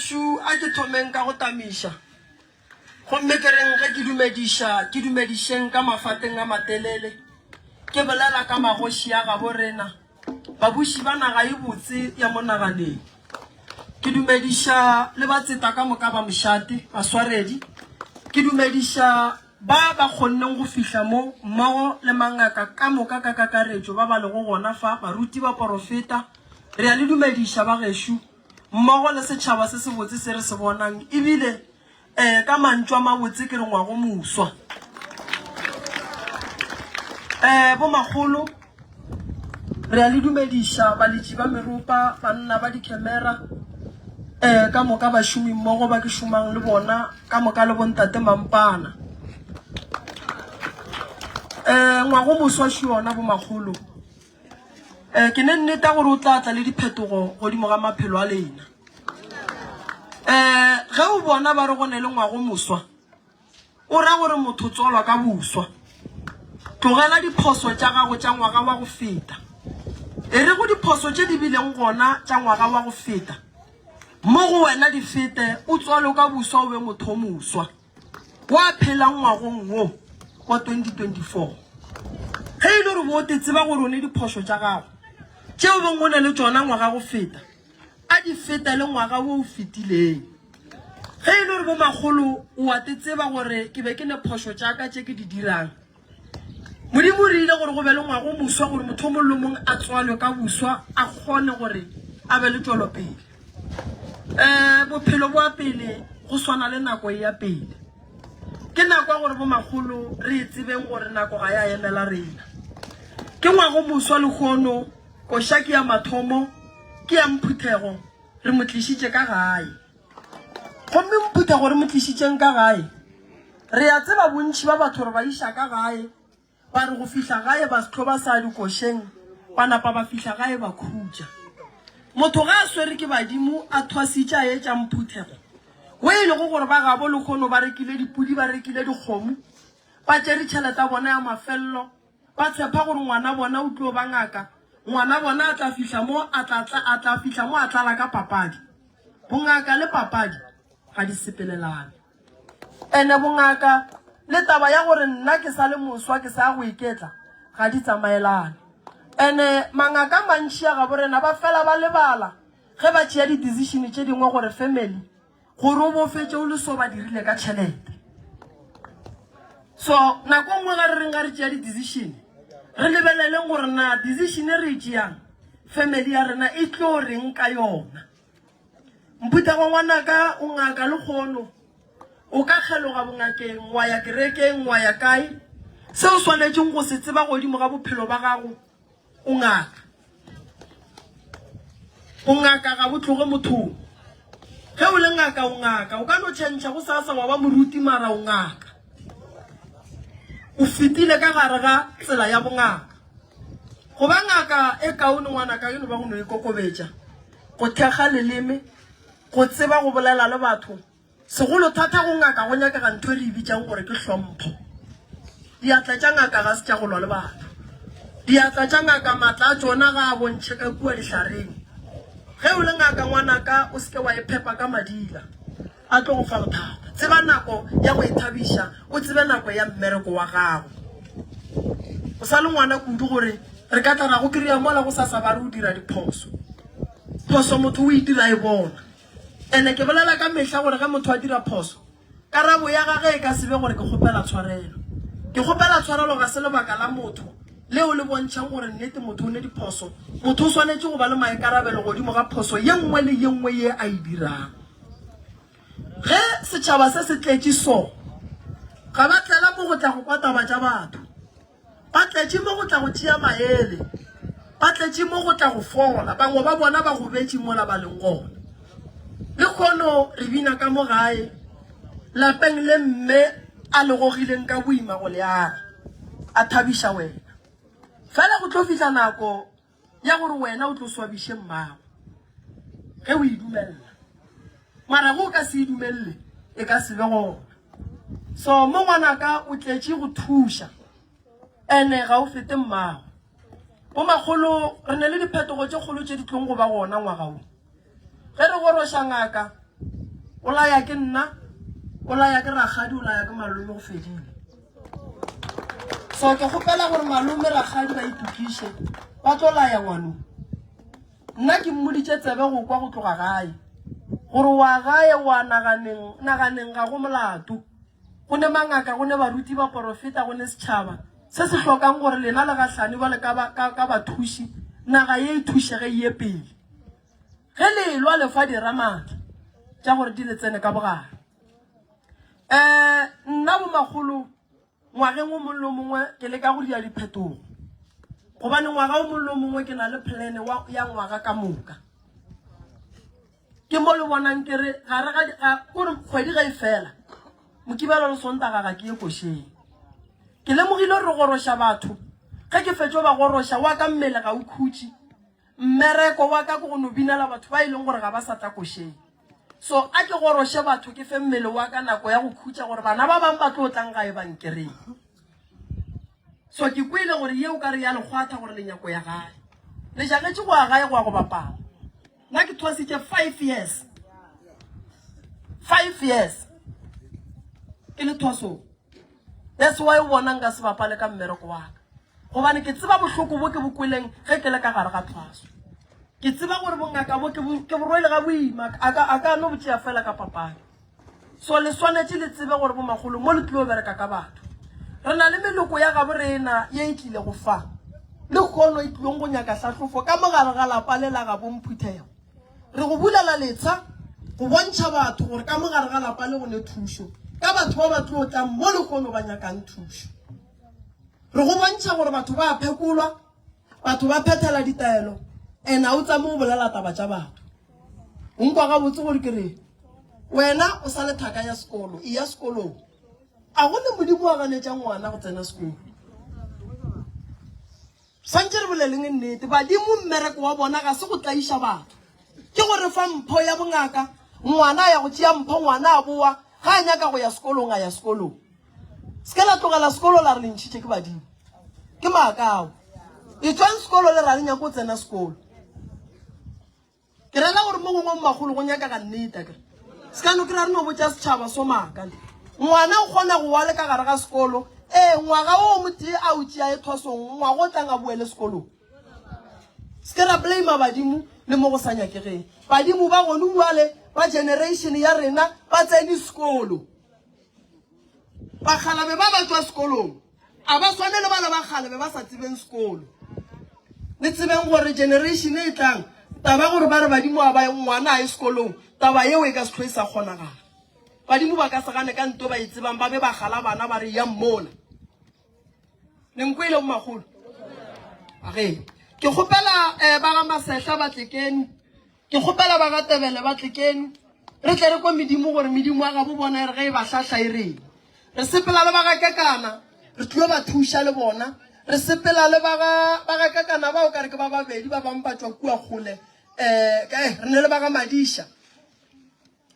Bagešo a ke thomeng ka go tamisha gomme ke reng ge ke dumedišeng ka mafateng a matelele ke bolela ka magoši a gabo rena babuši ba naga e botse ya mo naganeng ke dumediša le ba tseta ka moka ba mošate baswaredi ke dumediša ba kgonneng go fihla mo mmogo le mangaka ka moka ka kakaretšo ba le go gona fa baruti ba porofeta re a le dumediša bagešo mmogo le setšhaba se se botse se re se bonang ebile ka mantšwa mabotse ke re ngwago moswa bo magolo re a le dumediša baletši ba meropa banna ba dikemera ka moka bašomi mmogo ba ke šomang le bona ka moka le bontate mampana ngwago moswa šo yona bo magolo ke ne nneta gore o tla tla le diphetogo godimo ga maphelo a lena ge o bona ba re go ne le ngwago moswa o ra gore motho tswalwa ka boswa tlogela diphoso tša gago tša ngwaga wa go feta e re go diphoso tše di bileng gona tša ngwaga wa go feta mo go wena di fete o tswalo ka boswa o be motho moswa wa phela ngwagong wo wa 2024 ge e le gore bo te tseba gore o ne diphoso tša gago tšeo beng o ne le tšona ngwaga go feta a di feta le ngwaga wo o fetileng ge e le gore bo magolo o a te tseba gore ke be ke ne phoso tša ka tše ke di dirang modimo re ile gore go be le ngwago moswa gore motho o mollo mongwe a tswalwe ka boswa a kgone gore a be le tšwelopele bophelo bo a pele go swana le nako ya pele ke nako ya gore bo magolo re e tsebeng gore nako ga ya emela rena ke ngwago moswa le kgono koša ke ya mathomo ke ya mphuthego re mo tlišitše ka gae gomme mphuthego re mo tlišitšeng ka gae re a tseba bontši ba batho re ba iša ka gae ba re go fihla gae ba setlo ba sa dikošeng ba napa ba fihla gae ba khutša motho ga a swere ke badimo a thwasitše a etša mphuthego o e lego gore ba gabo le kgono ba rekile dipudi ba rekile dikgomo ba tšere tšhelete bona ya mafelelo ba tshepa gore ngwana bona o tlo ba ngaka ngwana bona a tla fihla mo a tlala ka papadi bongaka le papadi ga di sepelelane ene bongaka le taba ya gore nna ke sa le moswa ke sa go iketla ga di tsamaelane ene mangaka mantši a gabo rena ba fela ba lebala ge ba tšea di-decision tše dingwe gore family gore o bofetse o le so ba dirile ka tšhelete so nako nngwe ga re reng ga re tšea di-decision re lebeleleng gore na decision e re e tšeang family ya rena e tlo reng ka yona mphuthego ngwanaka o ngaka le kgono o ka kgeloga bongakeng wa ya kerekeng wa ya kae se o swanetšeng go se tseba godimo ga bophelo ba gago o ngaka ga botloge mothong ge o le ngaka o ka no tšhentšha go sasa wa ba moruti mara o ngaka o fetile ka gare ga tsela ya bongaka go ba ngaka e kaone ngwanaka eno ba go no ikokobetša go thekga leleme go tseba go bolela le batho segolo thata go ngaka go nyakega ntho e re e bitšang gore ke hlompho diatla tša ngaka ga se tša go lwa le batho diatla tša ngaka maatla a tšona ga a bontšhe ka kua dihlareng ge o le ngaka ngwanaka o seke wa ephepa ka madila a tlo go fa bothata tseba nako ya go ithabiša o tsebe nako ya mmereko wa gago o sa le ngwana kudu gore re ka tla go kry-a mola go sasa ba re o dira diphoso phoso motho o e dira e bona ene ke bolela ka mehla gore ge motho a dira phoso karabo ya gage e ka sebe gore ke kgopela tshwarelo ga se lebaka la motho leo le bontšhang gore nnete motho o ne diphoso motho o swanetše go ba le maikarabelo godimo ga phoso ye nngwe le ye nngwe ye a e dirang ge setšhaba se se tletše so ga ba tlela mo go tla go kwa taba tša batho ba tletše mo go tla go tšea maele ba tletše mo go tla go fola bangwe ba bona ba go betše mola ba leng gona le kgono re bina ka mo gae lapeng le mme a legogileng ka boima go le a thabiša wena fela go tlo fihla nako ya gore wena o tlo swabiše mmago ge o e dumelela mara go ka se e dumelele e ka se be gona so mo ngwanaka o tletše go thuša ene ga o fete mmago bo magolo re ne le diphetogo tše kgolo tše di tlong go ba gona ngwaga o ge re goroša ngaka o la ya ke nna o la ya ke ragadi o la ya ke malome go fedile so ke gopela gore malome ragadi ba itukishe ba tlo la ya ngwano nna ke mmoditse tsebe go kwa go tloga gae gore wa gae wa naganeng ga go molato go ne mangaka go ne baruti ba profeta go ne setšhaba se se hlokang gore lena le gahlane ba le ka bathuši naga ye thušege ye pele ge le lwa le fa diramaka tša gore di le tsene ka bogare nna bo magolo ngwageng o mollo mongwe ke le ka go dia diphetogo gobane ngwaga o mollo mongwe ke na le plan ya ngwaga ka moka ke mo le bonang ke re gare ga gore kgwedi ga e fela mokibelo le sontaga ga ke ye košeng ke lemogile re goroša batho ge ke fetšo ba goroša wa ka mmele ga o khutši mmereko wa ka ke go no binela batho ba e leng gore ga ba sa tla košeng so a ke goroše batho ke fe mmele wa ka nako ya go khutša gore bana ba bang ba tlo tlang gae bankereng so ke kwele gore ye o ka re ya legwatha gore lenyako ya gae le jagetše go ya gae go ya go bapala nna ke thwasitše 5 years ke le thwaso that's why o bona nka se bapale ka mmereko wa ka gobane ke tseba bohloko bo ke bo kweleng ge ke le ka gare ga thwaso ke tseba gore bongaka bo ke bo rwele ga boima a ka no botšea fela ka papadi so le swanetše le tsebe gore bo magolo mo le tlilo bereka ka batho re na le meloko ya gabo rena ye e tlile go fa le kgono e tlilong go nyaka hlatlhofo ka mogare ga lapa le la ga bomphuthego re go bulela letsha go bontšha batho gore ka mogare ga lapa le gone thušo ka batho ba ba tlo tla mo le kgono ba nyakang thušo re go bontšha gore batho ba phekolwa batho ba phethela ditaelo ena o tsa mo bolela taba tša batho o nkwa ga botse gore ke re wena o sa le thaka ya sekolo e ya sekolong a go le modimo wa ganetša ngwana go tsena sekolo santse re boleleng nnete badimo mmereko wa bona ga se go tlaiša batho ke gore fa mpho ya bongaka ngwana ya go tšea mpho ngwana a boa ga a nyaka go ya sekolong a ya sekolong se ke la tlogela sekolo la re lentšhitše ke badimo ke maakao e tswang sekolo le ra le nyako o tsena sekolo ke rela gore mo gongwe magolo go nyaka ka nnete kere se ka no ke ra re no botša setšhaba so maaka ngwana o kgona go wa le ka gare ga sekolo ngwaga o motee a o tšea e thwasong ngwaga o tlang a boele sekolong se ke ra blame badimo le mo go sa nyakegeng badimo ba gone uale ba generation ya rena ba tsene sekolo bakgalabe ba ba tswa sekolong a ba swane le bana ba kgalabe ba sa tsebeng sekolo le tsebeng gore generation e tlang taba gore ba re badimo a ba ngwana a ye sekolong taba yeo e ka se tlho e sa kgonagala badimo ba ka se gane ka nto ba e tsebang ba be ba gala bana ba re ya mmola le nkwele mo magolo age ke gopela ba ga masehla ba tlekene ke gopela ba ga tebele ba tlekene re tle re kwa medimo gore medimo a ga bo bona re ge e ba hlahla e reng re sepela le ba ga kekana re tlilo ba thuša le bona re sepela le ba ga kekana ba o ka re ke ba babedi ba bang ba tswa kua kgole re ne le ba ga madiša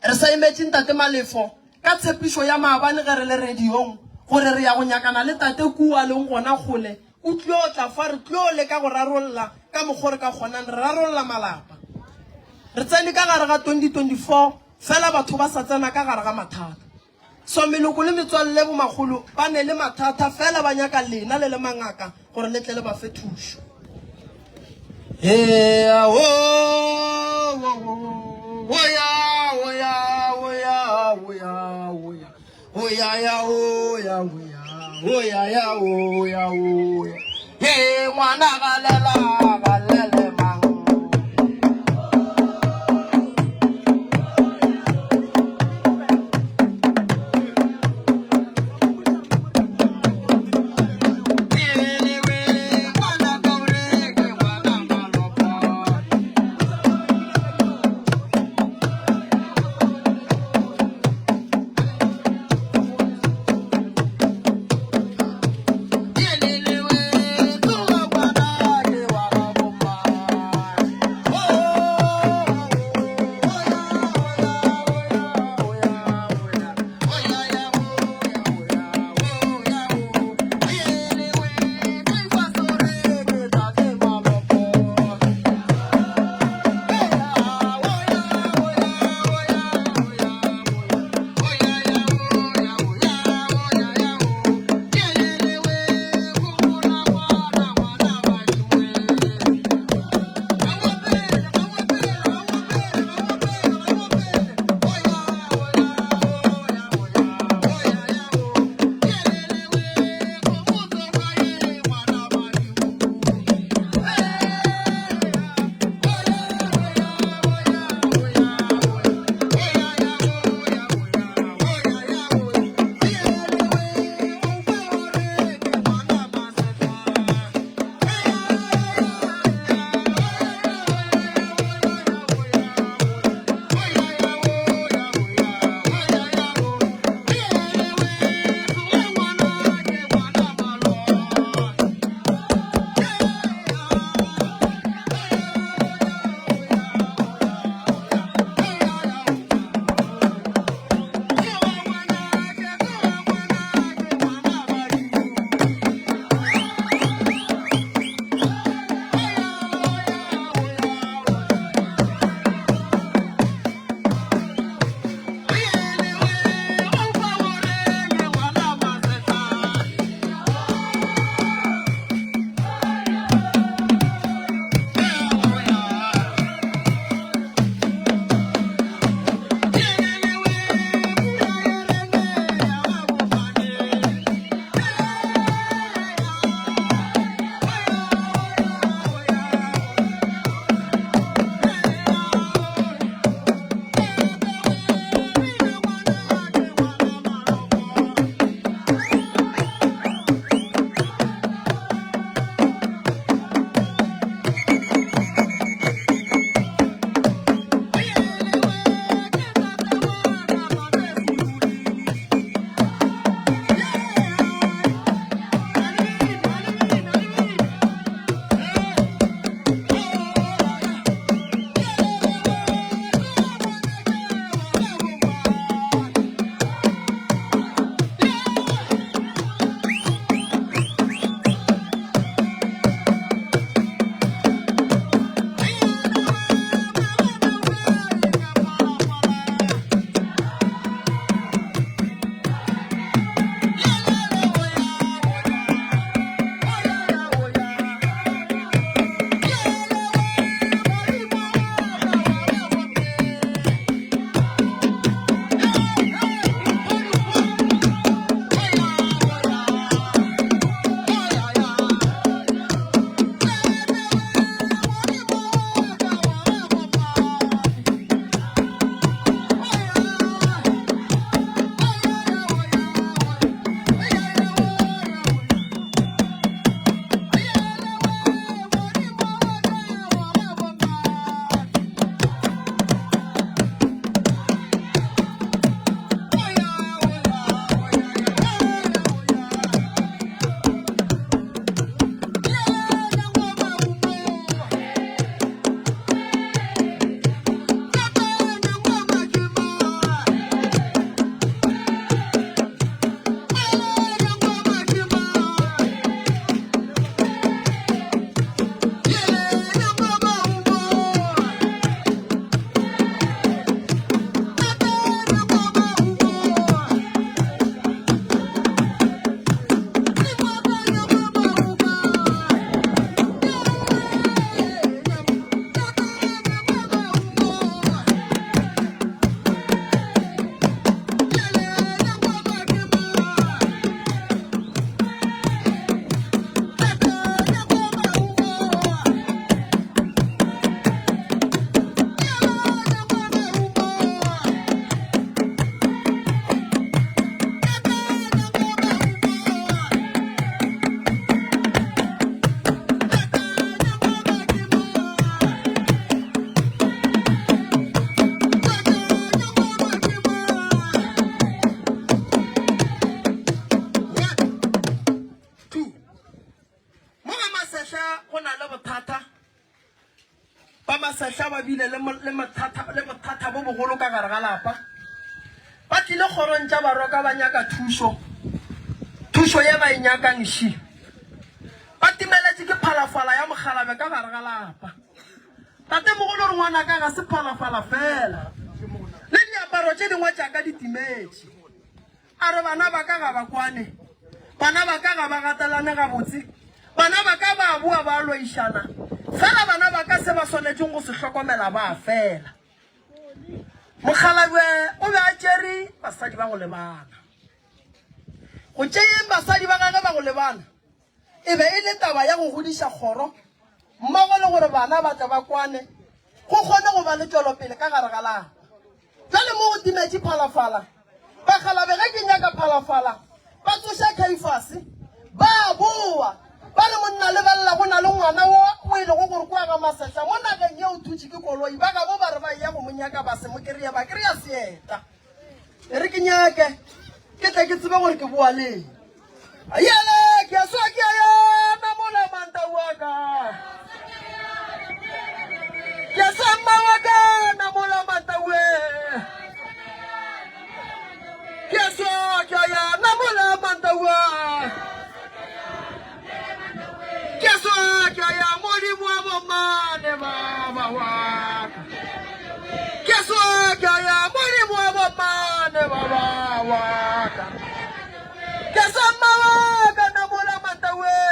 re sa imagine tate malefo ka tshepišo ya maabane ge re le radiong gore re ya go nyakana le tate kua leng gona kgole o tlio tla fa re tlio le ka go rarolla ka mokgwa re ka kgonang re rarolla malapa re tsene ka gare ga 2024 fela batho ba sa tsena ka gare ga mathata so meloko le metswalle bo magolo ba ne le mathata fela ba nyaka lena le le mangaka gore le tle le ba fe thušo ngwana galele mang masahla ba bile le mathata bo bogolo ka gare ga lapa ba tlile kgorong tša baroka ba nyaka thušo ye ba e nyakang shi ba timeletše ke phalafala ya mogalabe ka gare ga lapa tate mogolo re ngwana ka ga se phalafala fela le diaparo tše dingwe tša ka di timetše a re bana ba ka ga ba kwane bana ba ka ga ba gatelane gabotse bana ba ka ba bua ba loišana fela bana ba ka se ba swanetšeng go se hlokomela ba fela mokgalabe o be a tšere basadi ba go lebana go tšeyeng basadi ba gage ba go lebana e be e le taba ya go godiša kgoro mmogo le gore bana ba tla ba kwane go kgone go ba le tšwelopele ka gare ga lapa jale mo go timetše phalafala bakgalabe ge ke nyaka phalafala ba tsoša Caiphas ba boa ba le monna le balla go na le ngwana o ile go gore kwa ga masahla mo nageng ye o thutše ke koloi ba ga bo ba re ba ya go mo nyaka ba se mo kry-a ba kry-a seeta e re ke nyake ke tle ke tsebe gore ke boa leng yele ke a swa ke a yana mola manta wa ka ke a swa mma wa ka na mola manta we ke a swa ke a yana mola manta wa ke a swa ke a ya modimo wa bomane baba wa ka ke a swa ke a ya modimo wa bomane baba wa ka ke a swa mma wa ka na mola manta we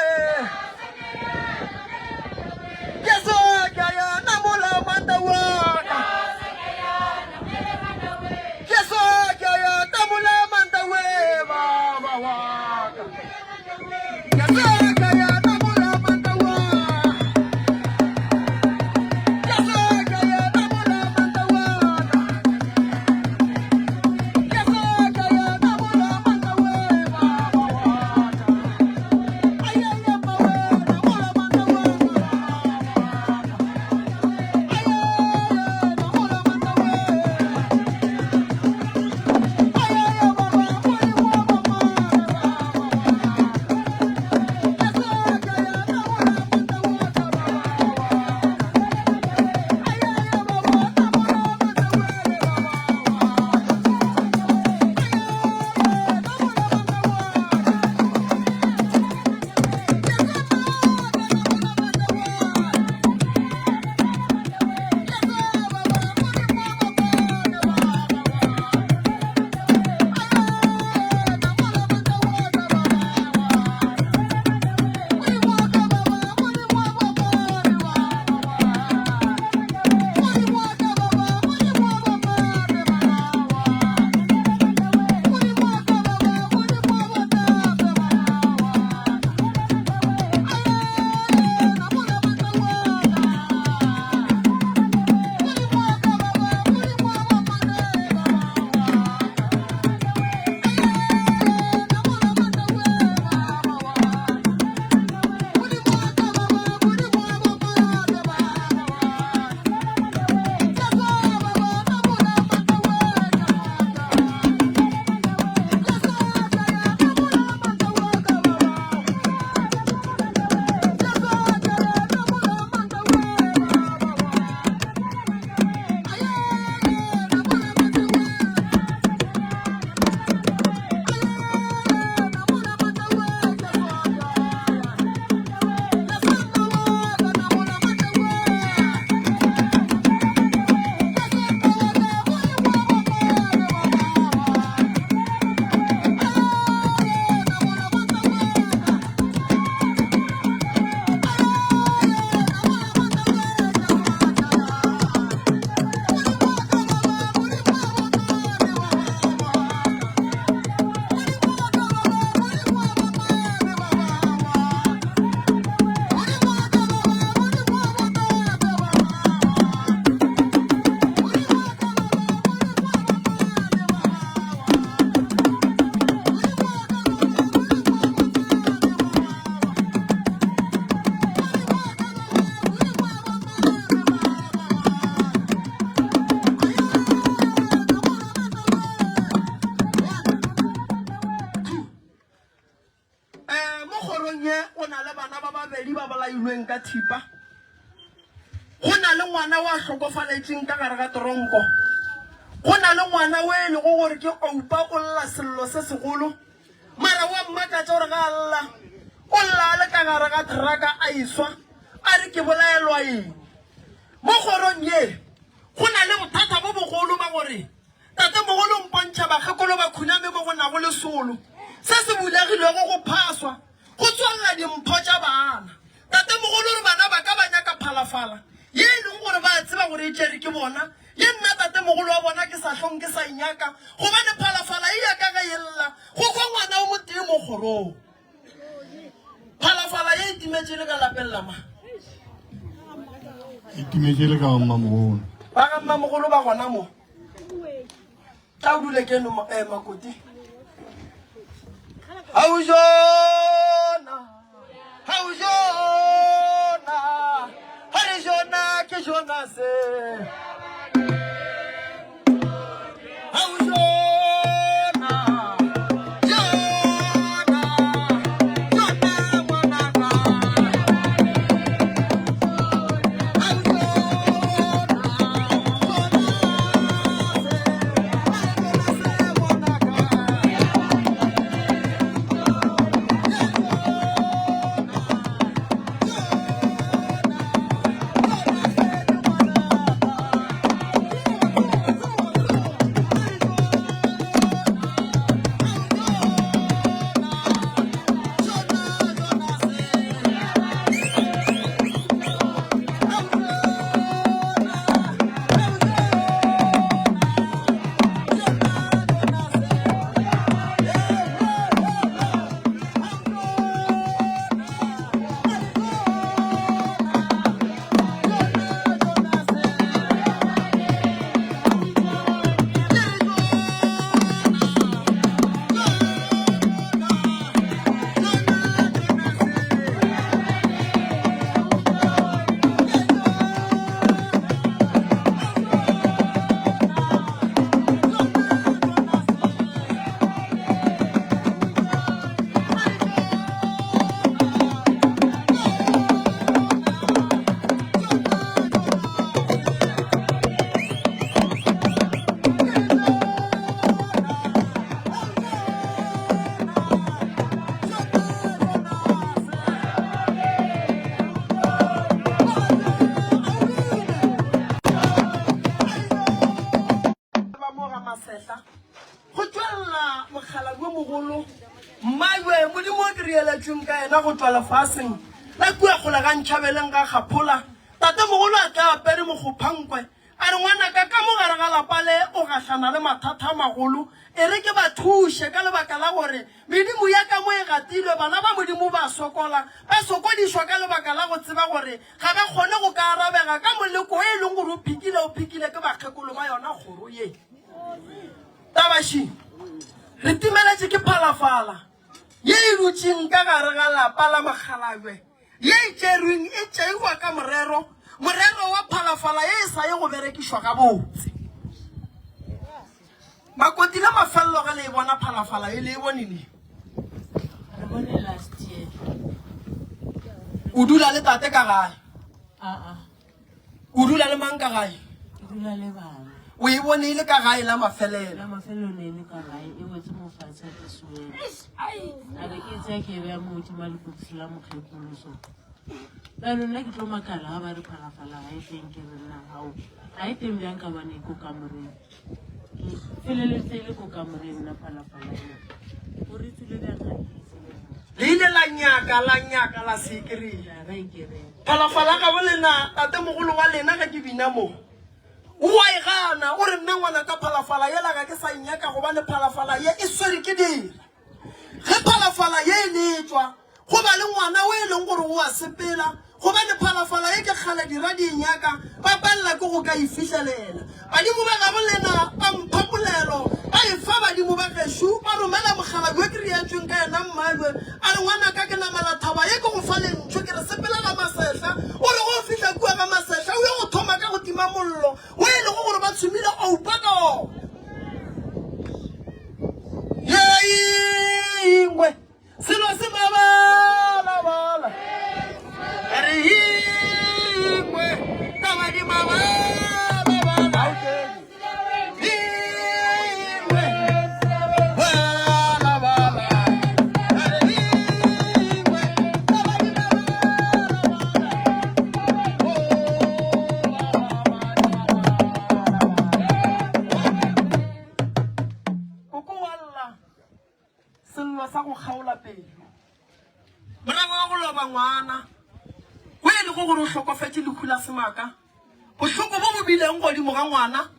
le ngwana wa hlokofaletseng ka gare ga toronko go na le ngwana we le go gore ke oupa o lla sello se segolo mara wa mmakatša gore ga alla o lla le ka gare ga traka a iswa a re ke bolaelwa eng mo kgorong ye go na le bothata bo bogolo ba gore tate mogolo mpontšha bagekolo ba khuname mo go nago lesolo se se bulegilego go phaswa go tswalela dimpho tša bana tate mogolo re bana ba ka ba nyaka phalafala ye e leng gore ba tseba gore e tšere ke bona ye nna tate mogolo wa bona ke sa hlong ke sa inyaka gobane phalafala e yaka ga yella go kwa ngwana o motee mo kgorong phalafala ye e timetše le ka lapeng lama e timetše le ka mmamogolo ba ga mmamogolo ba gona mo tla o dule ke makoti haujona ha re jona ke jona se go tswala faseng la kua go la ga ntšhabeleng ga gaphola tate mogolo a tla apere mogophankwe a re ngwana ka mogare ga lapa le o gahlana le mathata a magolo e re ke ba thushe ka lebaka la gore medimo ya ka mo e gatilwe bana ba modimo ba sokola ba sokodiswa ka lebaka la go tseba gore ga ba kgone go ka arabega ka moleko e leng gore o phikile ke bakgekolo ba yona kgoro ye tabaši re timeletše ke phalafala ye e dutšeng ka gare ga lapa la Makgalabje ye e tšerweng e tšeiwa ka morero wa phalafala ye e sa ye go berekišwa ka botse makoti la mafelelo ga le e bona phalafala e le e bonele last year o dula le tate ka gae o dula le mang ka gae dula le bana o e bone ile ka gae la mafelelo la mafelelo ne le ka gae e wetse mo fatshe ke swele a re ke tsa ke be mo tšima le kutsela mokgekolo so la lona ke tlo makala ga ba re phalafala ga e teng ke re nna gao ga e teng bjang ka bane ko kamoreng ke feleletse le ko kamoreng nna phalafala o re tsile bjang ga le ile la nyaka la se kry-a ga e kereng phalafala ga bolena tate mogolo wa lena ga ke bina mo o a e gana o re nna ngwana ka phalafala yela ga ke sa inyaka gobane phalafala ye e swere ke dira ge phalafala ye e letswa go ba le ngwana o e leng gore o a sepela gobane phalafala ye ke kgale dira di nyaka ba palela ke go ka e fitlhelela badimo ba ga bolena ba mphapolelo ba e fa badimo ba gešo ba romela Mokgalabje we ke riatsweng ka yena mmalwe a re ngwana ka ke namela thaba ye ke go fa lentšho ke re sepelela masehla o re go fitlha kua ga masehla o ye go thoma ka go tima mollo o e lego gore ba tshomile oupa ka ona yeingwe selo se mabalabala re ingwe ka badima letšatši le khula semaka bohloko bo bo bileng godimo ga ngwana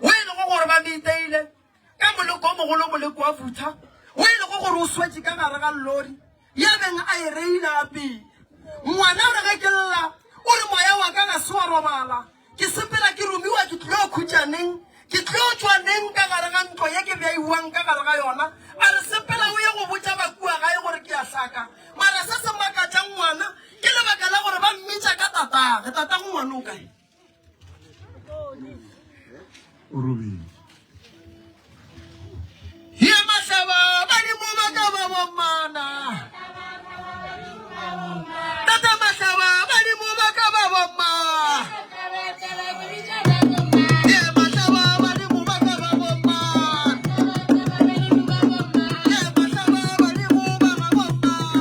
o e lego gore ba meiteile ka moleko o mogolo moleko wa futha o e lego gore o swetse ka gare ga lori ya beng a e reile a pele ngwana o re ge ke lla o re moya wa ka ga se wa robala ke sepela ke romiwa ke tlile khutšaneng ke tlile tšwaneng ka gare ga ntlo ye ke bjaiwang ka gare ga yona a re sepela o ye go botša bakua gae gore ke a hlaka mara se se makatšang ngwana ke lebaka la gore ba mmitša ka tatage tatago ngwana o kae o robile ye mahlaba badimo ba ka ba bomana tata mahlaba badimo ba ka ba bomma ye mahlaba badimo ba ka ba bomma ye mahlaba badimo ba ka bomma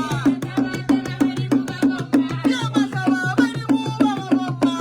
ye mahlaba badimo ba ka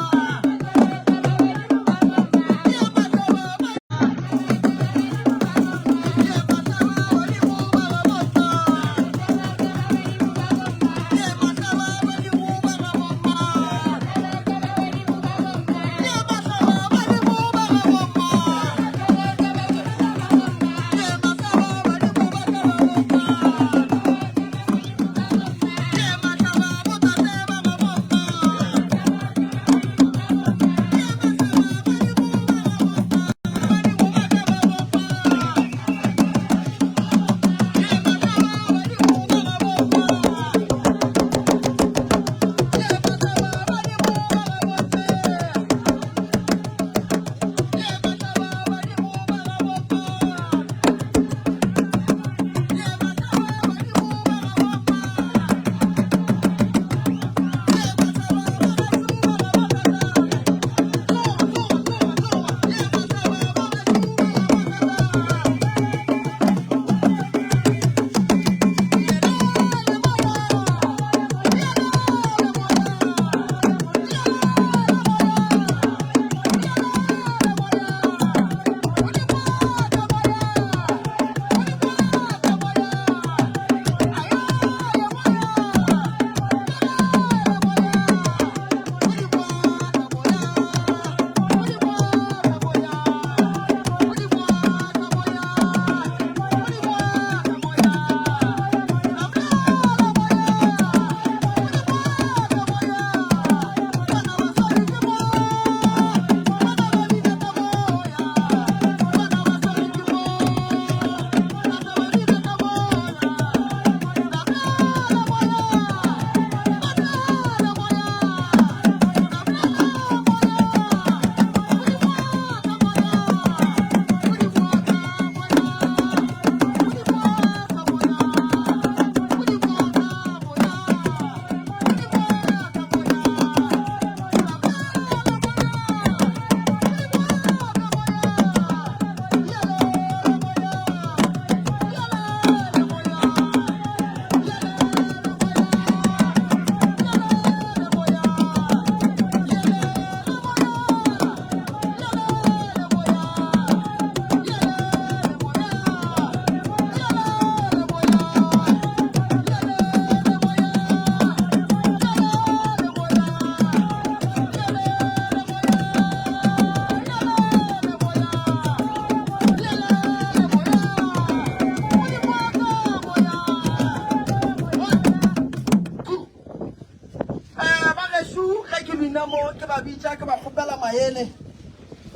ke ba bitša ke ba kgopela maele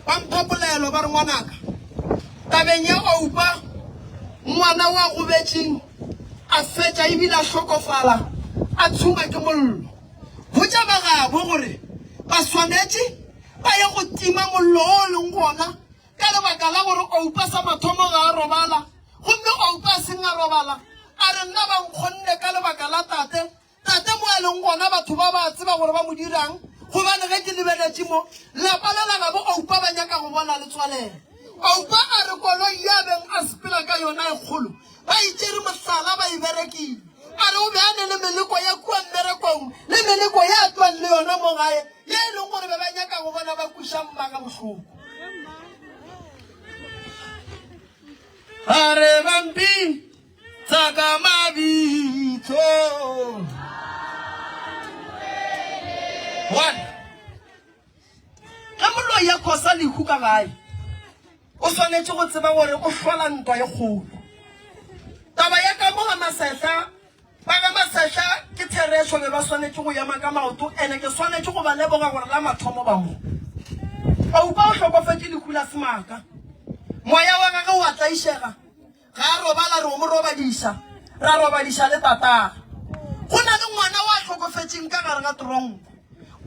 ba mpopolelo ba re ngwanaka tabeng ya oupa ngwana wa go betšeng a fetša ebile a hlokofala a tshuma ke mollo botša ba gabo gore ba swanetše ba ye go tima mollo o leng gona ka lebaka la gore oupa sa mathomo ga a robala gomme oupa a seng a robala a re nna ba nkgonne ka lebaka la tate mo e leng gona batho ba ba tseba gore ba mo dirang gobane ge ke lebeletše mo lapa le la gabo oupa ba nyaka go bona letswalela oupa a re koloi ya beng a sepela ka yona e kgolo ba itšere mohlala ba e berekile a re o beane le meleko ya kua mmerekong le meleko ya twang le yona mo gae ye e leng gore ba ba nyaka go bona ba kuša mma ka bohloko a re bampi tsaka mabitso one sa lehu ka gae o swanetse go tseba gore o hlola ntwa e kgolo taba ya ka mo ga Masehla ba ga Masehla ke theresho be ba swanetse go yama ka maoto ene ke swanetse go ba leboga gore la mathomo ba mo ba upa o hlokofetse lehu la semaka moya wa gagwe wa tlaishega ga a robala re o mo robadisa ra robadisa le tataga go na le ngwana wa hlokofetseng ka gare ga tronko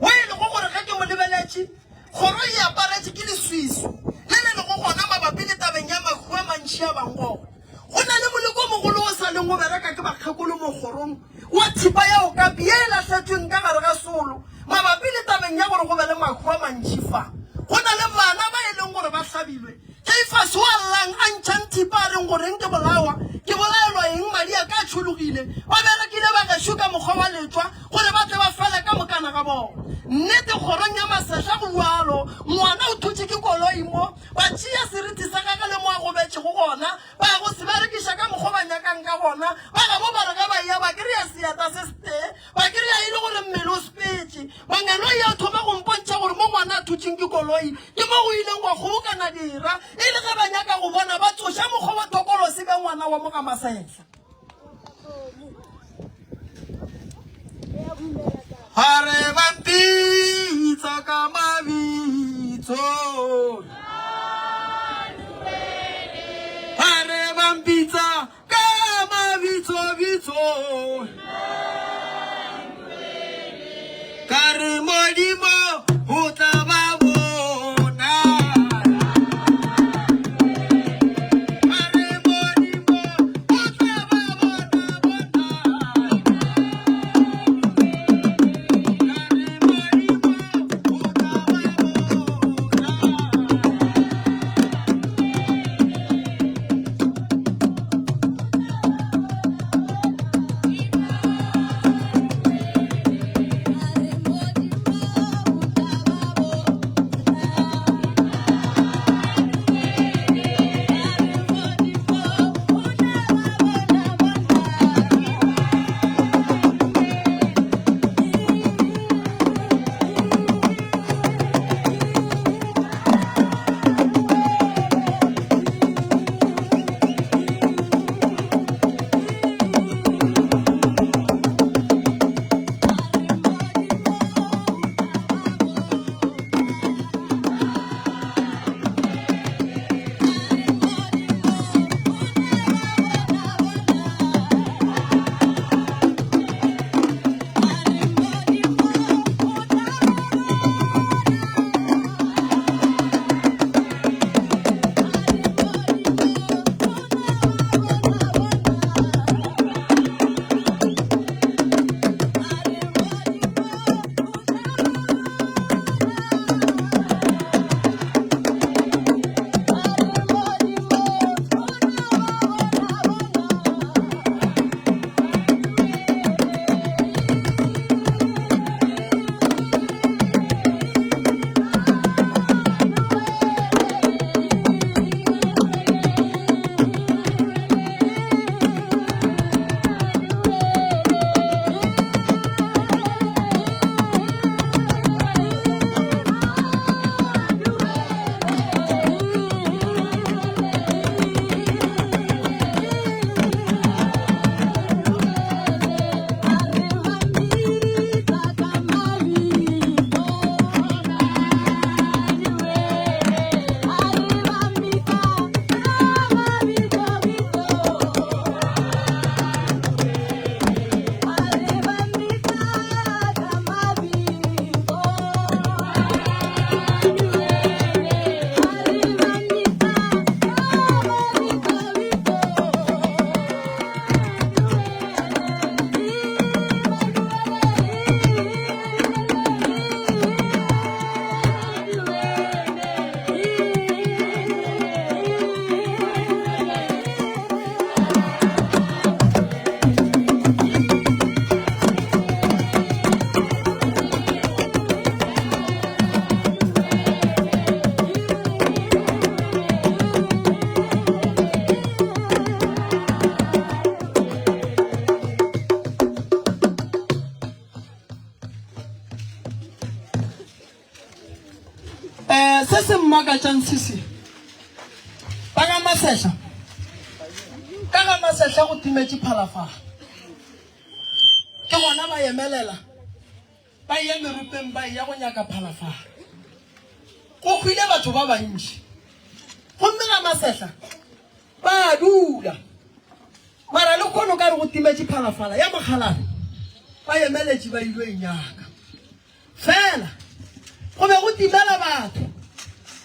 o e le go gore ga ke mo lebeletše kgoro e aparetse ke leswiso le le go gona mabapi le tabeng ya mahu a mantši a bangogo go na le moleko mogolo o sa leng go bereka ke bakgekolo mo kgorong wa thipa ya okapi e latlhetsweng ka gare ga solo mabapi le tabeng ya gore go be le mahu a mantši fa go na le bana ba e leng gore ba hlabilwe Keifas wa llang a ntšhang thipa a reng goreng ke bolawa ke bolaelwa eng madi a ka tšhologile ba berekile ba gešo ka mokgwa wa letšwa gore ba tle ba fele ka mokana ga bona nnete kgorong ya Masehla go bualo ngwana o thutse ke koloi mo ba tšea seriti sa gagwe le mo a gobetše go gona ba ya go se berekiša ka mokgwa ba nyakang ka gona ba ga mo ba re ga ba ya ba kry-a seata se ste ba kry-a e le gore mmele o sepetse mangelo ya thoma go mpontšha gore mo ngwana a thutseng ke koloi ke mo go ileng wa kgobokana dira e le ge ba nyaka go bona ba tsoša mokgwa wa tokolosi ka ngwana wa mo ga Masehla Hare vampitsa ka mavitso Hare vampitsa ka mavitso vitso Kare modimo o tla ba bona Kare modimo o tla ba bona Se se mmakatšang sese ba ka masehla go timetše phalafala ke gona ba emelela ba ya merupeng ba ya go nyaka phalafala go khwile batho ba bantši gomme ga masehla ba dula mara le kgono ka re go timetše phalafala ya mogalabe ba emeletše ba ilo e nyaka fela go be go timela batho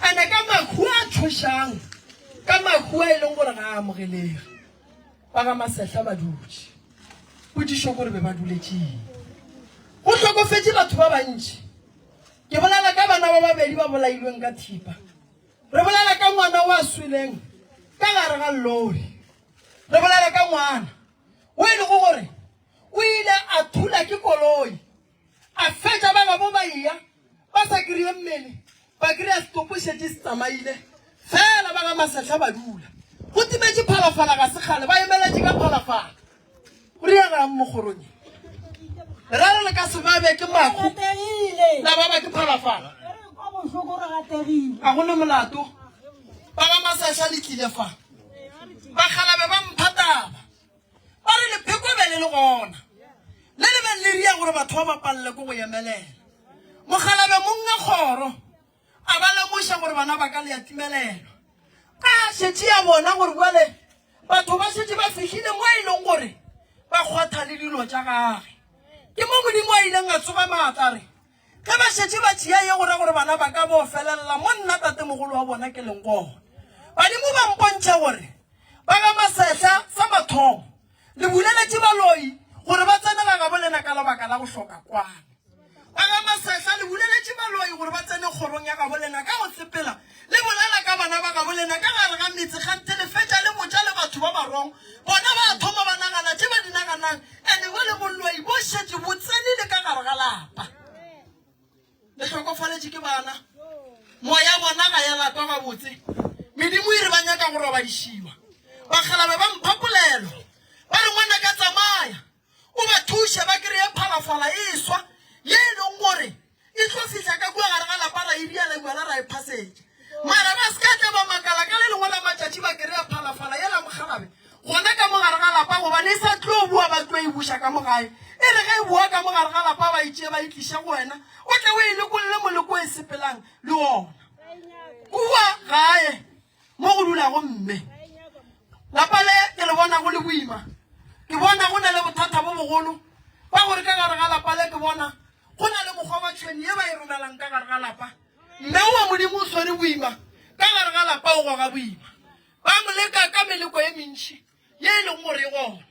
ane ka makhu a tshošang ka makhu a e leng gore ga a amogelege ba ga masehla ba dutše potšišo gore be ba duletšeng go tlhokofetse batho ba bantši ke bolela ka bana ba babedi ba bolailweng ka thipa re bolela ka ngwana o a sweleng ka gare ga lori re bolela ka ngwana o e lego gore o ile a thula ke koloi a fetša ba gabo ba iya ba sa kry-e mmele ba kry-a stopo šetse se tsamaile fela ba ga masehla ba dula go timetše phalafala ga sekgale ba emeletše ka phalafala go riagang mogoronye ra re le ka sebabe ke makhu la ba ba ke phalafala ga gona molato ba ga masehla le tlile fa ba galabe ba mphataba ba re lepheko be le gona le le be le ria gore batho ba palle ko go emelela mogalabe monga kgoro a ba lemoša gore bana ba ka le ya timelelo ka šetše ya bona gore bale batho ba šetše ba fihlile mo e leng gore ba kgwatha le dilo tša gage ke mo modimo a ileng a tsoga maatla re ge ba šetše ba tšea ye gore bana ba ka bo felelela mo nna tatemogolo wa bona ke leng gona badimo ba mpontšha gore ba ga masehla sa mathomo le buleletše baloi gore ba tsene ga bolena ka lebaka la go hloka kwana ba ga masehla le buleletše baloi gore ba tsene kgorong ya ga bolena ka go tsepela le bolela ka bana ba ga bolena ka gare ga metse gante le fetša le motša le batho ba barong bona ba thoma ba nagana tše ba di naganang ande bo le boloi bo šetše bo tsenile ka gare ga lapa le hlokofaletše ke bana moya bona ga ya lapa gabotse medimo e re ba nyaka gore ba dišiwa bagalabe ba mphapolelo ba re ngwana ka tsamaya o ba thuše ba kry-e phalafala e swa ye e leng gore e tlo fitlha ka kua gare ga lapa ra e diala buala ra e phasetse mara ba se ka tle ba makala ka le lengwe la matšatši ba kry-a phalafala yela mogalabe gona ka mo gare ga lapa gobane e sa tlo bua ba tlo e buša ka mogae e re ge e bua ka mo gare ga lapa ba itšee ba itliša go wena o tle o e lekolole moleko e sepelang le ona kua gae mo go dulago mme lapa le ke le bona go le boima ke bona go na le bothata bo bogolo ba gore ka gare ga lapa le ke bona go na le mokgwa wa tšhweni ye ba e romelang ka gare ga lapa mme o wa modimo o swere boima ka gare ga lapa o goga boima ba moleka ka meleko e mentšhi ye e leng gore e gona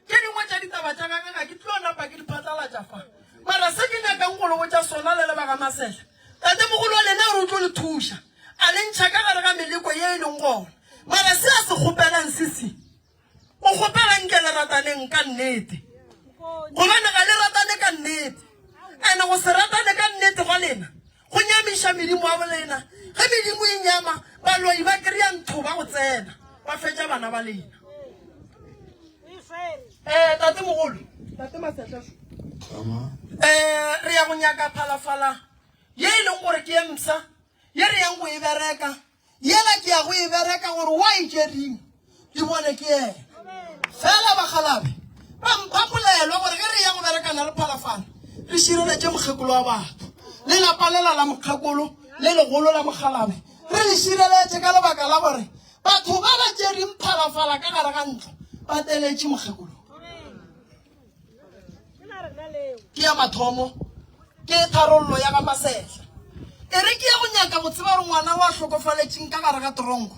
ke dingwe tša ditaba tša gage ga ke tlo napa ke diphatlalatša fa mara se ke nyakang go logo tša sona le ba ga masehla tatemogolo wa lena gore o tlo le thuša a le ntšha ka gare ga meleko ye e leng gona mara se a se kgopelang sese o kgopelang ke lerataneng ka nnete gobane ga le ratane ka nnete ande go se ratane ka nnete gwa lena go nyamiša medimo wa bolena ge medimo e nyama baloi ba kry-a ntho ba go tsena ba fetša bana ba lena tate mogolo tate masehla re ya go nyaka phalafala ye e leng gore ke ye msa ye re yang go e bereka yela ke ya go e bereka gore wa e tšering di bone ke ena fela bagalabe ba mphapolelwa gore ge re ya go berekana le phalafala re šireletše mokgekolo wa batho le lapa lela la mokgekolo le legolo la mogalabe re le šireletše ka lebaka la gore batho ba ba tšering phalafala ka gare ga ntlo ba teletše mokgekolo ke ya mathomo ke tharollo ya ga masehla e re ke ya go nyaka go tseba re ngwana wa hlokofaletšeng ka gare ga toronko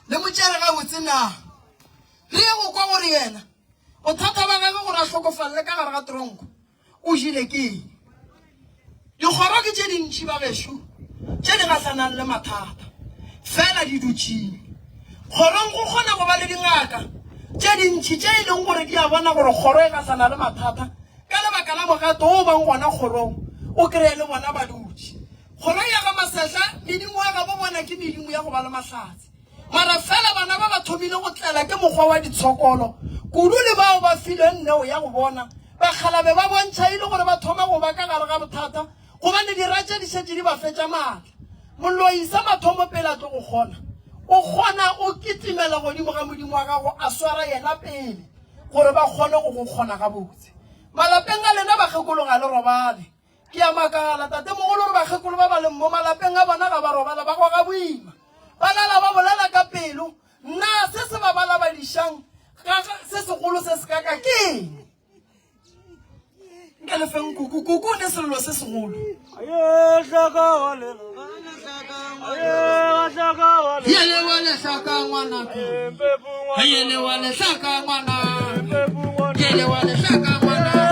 le motšere ga botse na re ye go kwa gore yena bothata ba gage gore a hlokofalele ka gare ga toronko o jile ke eng dikgoro ke tše dintšhi ba gešo tše di gahlanang le mathata fela di dutšhile kgorong go kgona go ba le dingaka tše dintšhi tše e leng gore di a bona gore kgoro e gahlana le mathata ka lebaka la mogato o bang gona kgorong o kry-e le bona ba dutše kgoro ya ga masehla medimo ya ga bo bona ke medimo ya go ba le mahlatse mara fela bana ba ba thomile go tlela ke mokgwa wa ditshokolo kudu le bao ba fileng neo ya go bona bagalabe ba bontšha ile gore ba thoma go ba ka gare ga bothata gobane diratše di šetše di ba fetša maatla mollo isa mathomo pela tlo go gona o gona o kitimela godimo ga modimo wa gago a swara yena pele gore ba gone go gona ga botse malapeng a lena ba gekolo ga le robale ke ya makala tate mogolo re ba gekolo ba ba le mo malapeng a bona ga ba robala ba go ga boima ba lala ba bolela ka pelo nna se se ba bala ba dishang ga se segolo se se ka ka ke ngale feng kuku ne sello se segolo aye shaka wale yele wale shaka ngwana yele wale shaka ngwana yele wale shaka ngwana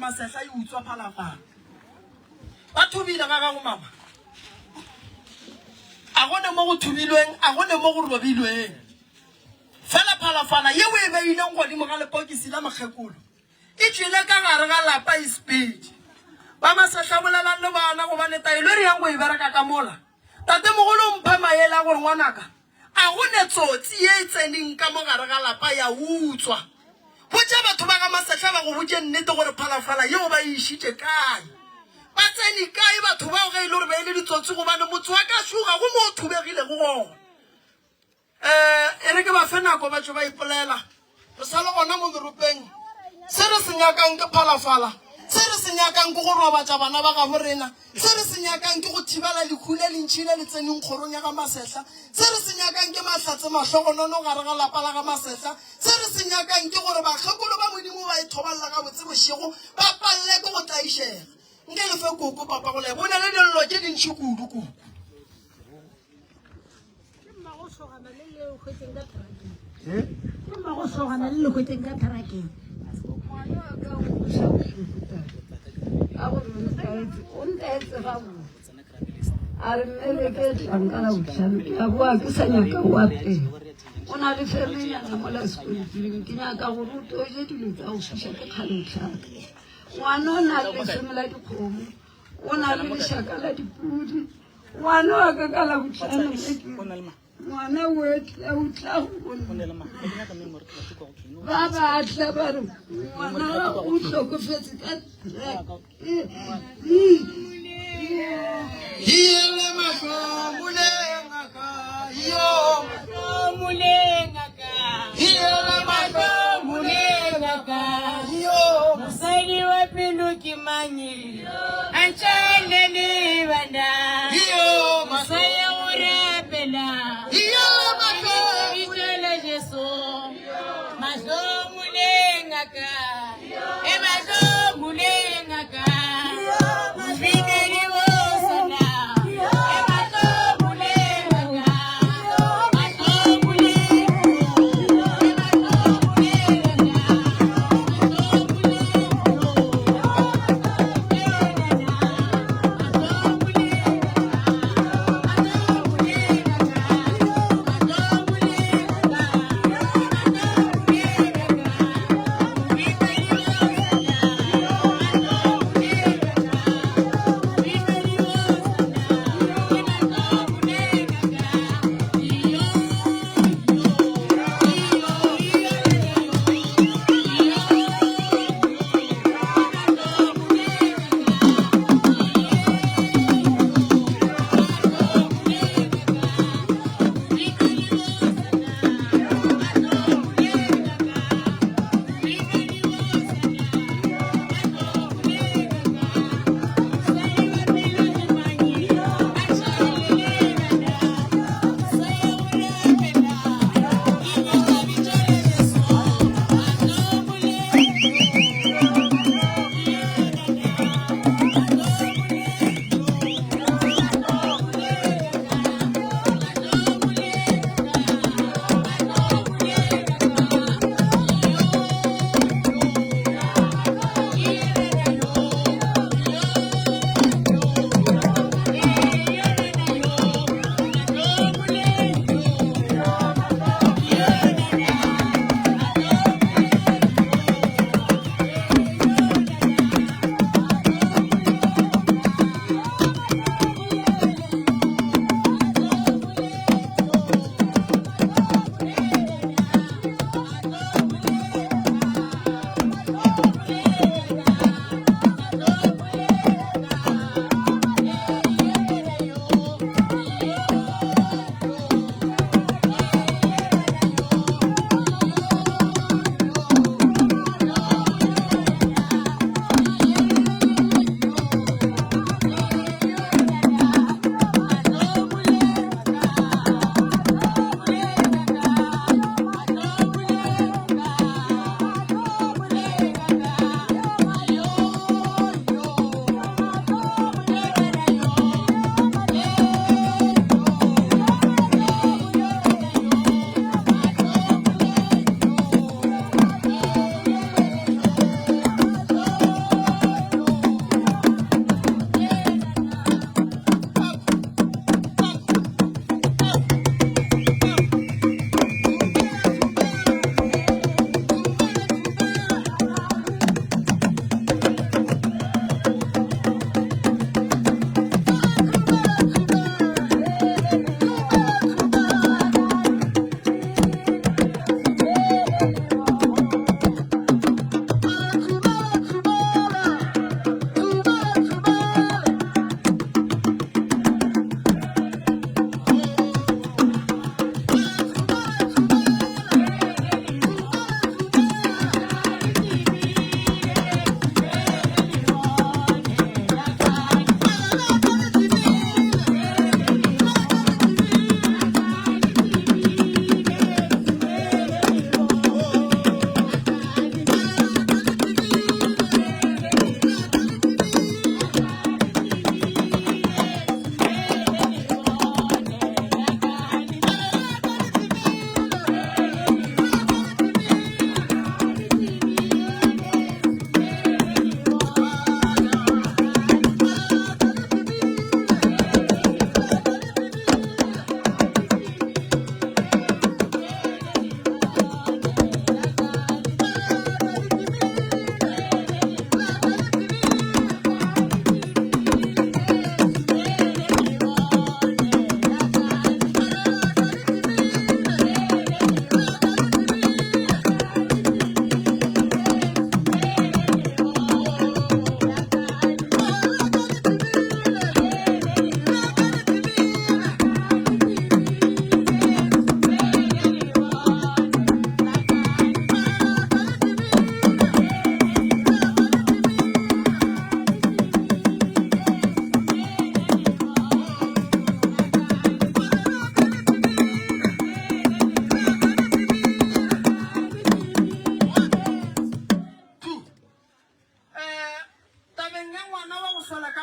masehla e utswa phalafala ba thubile ga ga go mama a gone mo go thubilweng a gone mo go robilweng fela phalafala ye o e beileng godimo ga lepokisi la mokgekolo e tswile ka gare ga lapa e speed ba masehla bolelang le bana go bane taelo re yang go e bereka ka mola tate mogolo mpha maele a gore ngwanaka a gone tsotsi ye e tseneng ka mo gare ga lapa ya utswa botse batho ba ga masehla ba go botse nnete gore phalafala yeo ba e išitše kae ba tseni kae batho bao ga e le gore ba ele ditsotsi gobane motse wa ka šuga go mo o thubegile go gona e re ke ba fe nako batho ba ipolela re sa le gona mo meropeng se re se nyakang ke phalafala se re se nyakang ke go robatša bana ba ga borena se re se nyakang ke go thibela lekhule le ntšhile le tseneng kgorong ya ga masehla se re se nyakang ke mahlatse mahlogonono gare ga lapa la ga masehla se re se nyakang ke gore bakgekolo ba modimo ba e thobalela ga botse bošego ba palle ke go tlaišega nke le fe koko papa go le bona le dillo tše dintšhi kudu kuku Ke mmago sogana le lekgweteng ka tharakeng ntetse gabotse a re mmele ke tlankana botlhano ke a boa ke sa nyaka o apela o na le ferlenyana mola sekoloteng ke nyaka gore o toje dilo tsa go fiša ke kgale tlhaka ngwana o na le lesome la dikgomo o na le lešaka la dipudi ngwana wa ka ka la botlhano ngwana o tla go ba batla ba re ngwana o tlhokofetse ka Hiele mahlomulengaka, yo mahlomulengaka. Hiele mahlomulengaka, yo. Mosadi wa pelo ke manyi antšhane le bana Yo masaya o rapela Hiele bitšele jesu mahlomulengaka e mahlomulengaka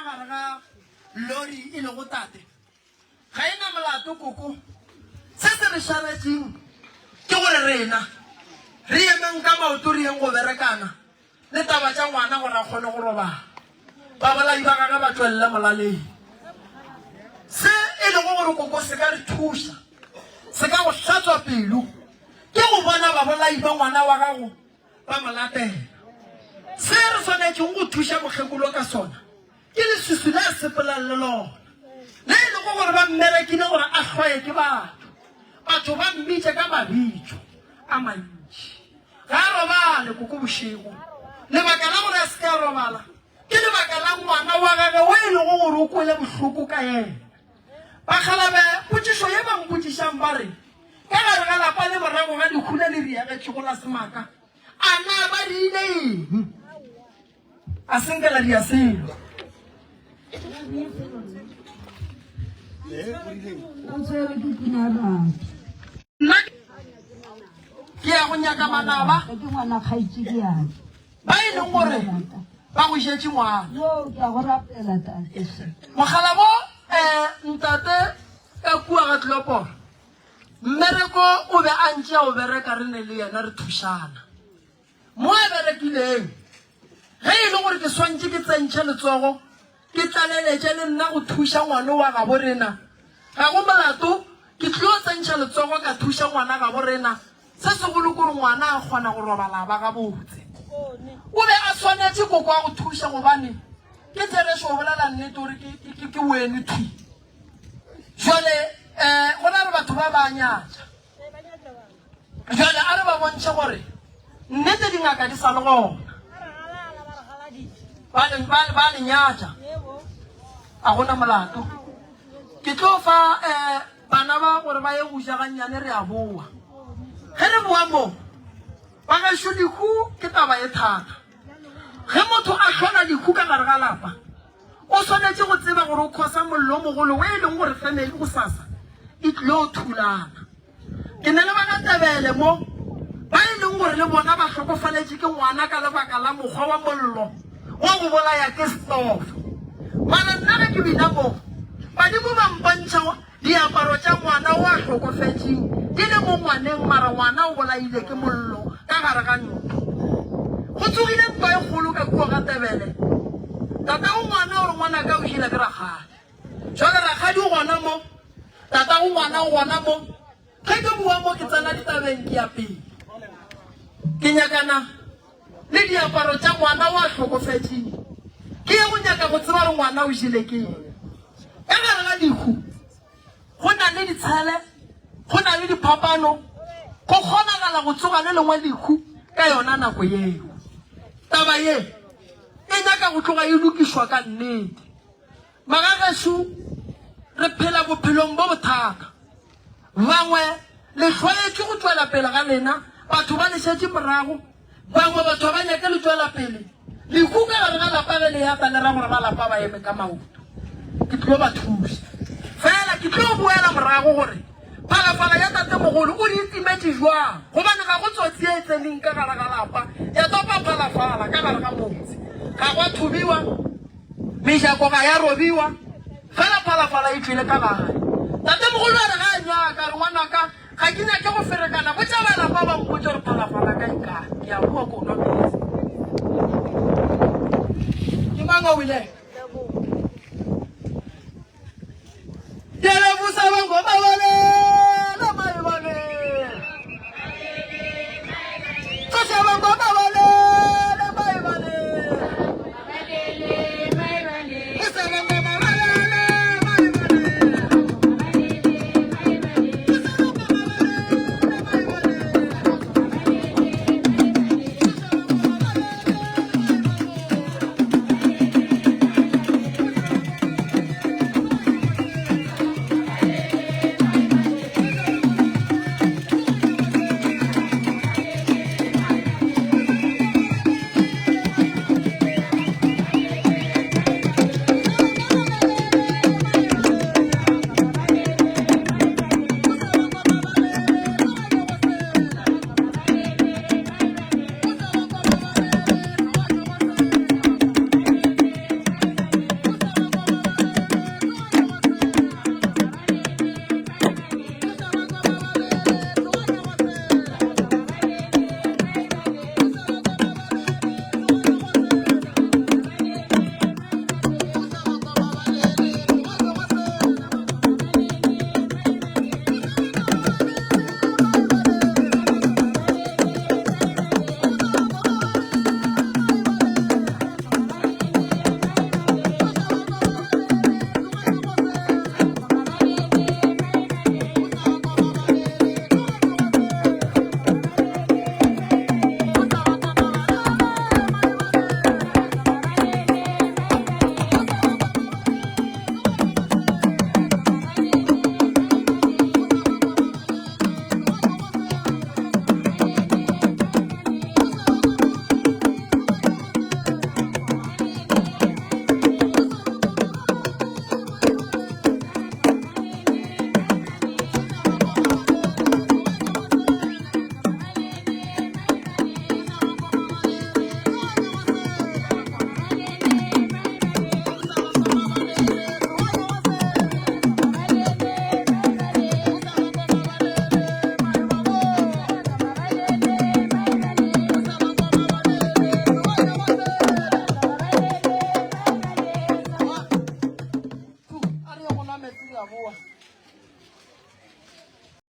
gare ga lori e le go tate ga ena molato koko se se re sharetseng ke gore rena re emeng ka maoto re yeng go berekana le taba tša ngwana gore a kgone go robala ba bolai ba gaga ba tswelele molaleng se e le go gore koko se ka re thuša se ka go hlatswa pelo ke go bona ba bolai ba ngwana wa gago ba molatela se re tshwanetseng go thuša mokgekolo ka sona ke lesusu le a sepelang le lona le e le go gore ba mmerekile gore a tlhoye ke batho ba mmitše ka mabitso a mantši ga a robale koko bošego lebaka la gore a se ka robala ke lebaka la ngwana wa gage o e le go gore o kwele bohloko ka yena bakgalabe potšišo ye ba mpotšišang ba re ka gare ga lapa le morago ga dikhula le riagetše go la semaka a na ba diile eng a senkela dia selo nna ke ya go nyaka manaba ba e leng gore ba go šetše ngwana mogala bo ntate ka kua ga tloporo mmereko o be a ntšea o bereka re ne le yena re thušana mo a berekileng ge e le gore ke swantše ke tsentšhe letsogo ke tlaleletše le nna go thuša ngwane wa gabo rena ga go molato ke tlile tsentšha letsogo ka thuša ngwana gabo rena se segolo kore ngwana a kgona go robala ba gabotse o be a swanetše koko a go thuša gobane ke therešo o bolela nnete gore ke wene thui jale go na re batho ba ba nyatša jale a re ba bontšhe gore nnete dingaka di sa le gona ba le nyatša a gona molato ke tlo fa bana ba gore ba ye go ja gannyane re a boa ge re boa mo ba gašo dikhu ke taba e thata ge motho a tlhola dikhu ka gare ga lapa o swanetše go tseba gore o khosa mollo mogolo o e leng gore family go sasa e tlile o thulana ke ne le ba ka tebele mo ba e leng gore le bona ba hlokofaletše ke ngwana ka lebaka la mokgwa wa mollo wa go bolaya ke stofo mara nna ge ke bina mo badimo ba mpontšha diaparo tša ngwana o a hlokofetšeng di le mo ngwaneng mara ngwana o bolaile ke mollo ka gare ga ntlo go tsogile ntwa e kgolo ka kua ga tebele tata go ngwana gore ngwana ka o hila ke ragadi jale ragadi o gona mo tata go ngwana o gona mo ge ke bua mo ke tsena ditabeng ke ya pele ke nyakana le diaparo tša ngwana o a hlokofetšeng ke ye go nyaka go tseba gore ngwana o jile ke ka gare ga dikhu go na le ditshele go na le diphapano go kgonagala go tsoga le lengwe dikhu ka yona nako yeo taba ye e nyaka go tloga e lokišwa ka nnete magagešo re phela bophelong bo bothata bangwe le tlhwaetše go tswela pele ga lena batho ba lešetše morago bangwe batho ba nyake le tswela pele lekhu ka gare ga lapa ge le yata le ra gore ba lapa ba eme ka maoto ke tlilo ba thusa fela ke tlilo boela morago gore phalaphala ya tatemogolo o di itimetše jwang gobane ga go tsotsi e tseneng ka gare ga lapa ya topa phalaphala ka gare ga motse ga go a thubiwa mešako ga ya robiwa fela phalaphala e tswile ka gare tatemogolo a re ga a nyaka re ngwanaka ga ke nyake go ferekana bo tša balapa ba mpotse gore phalaphala ka ekane ke a bua kono ke mang o wile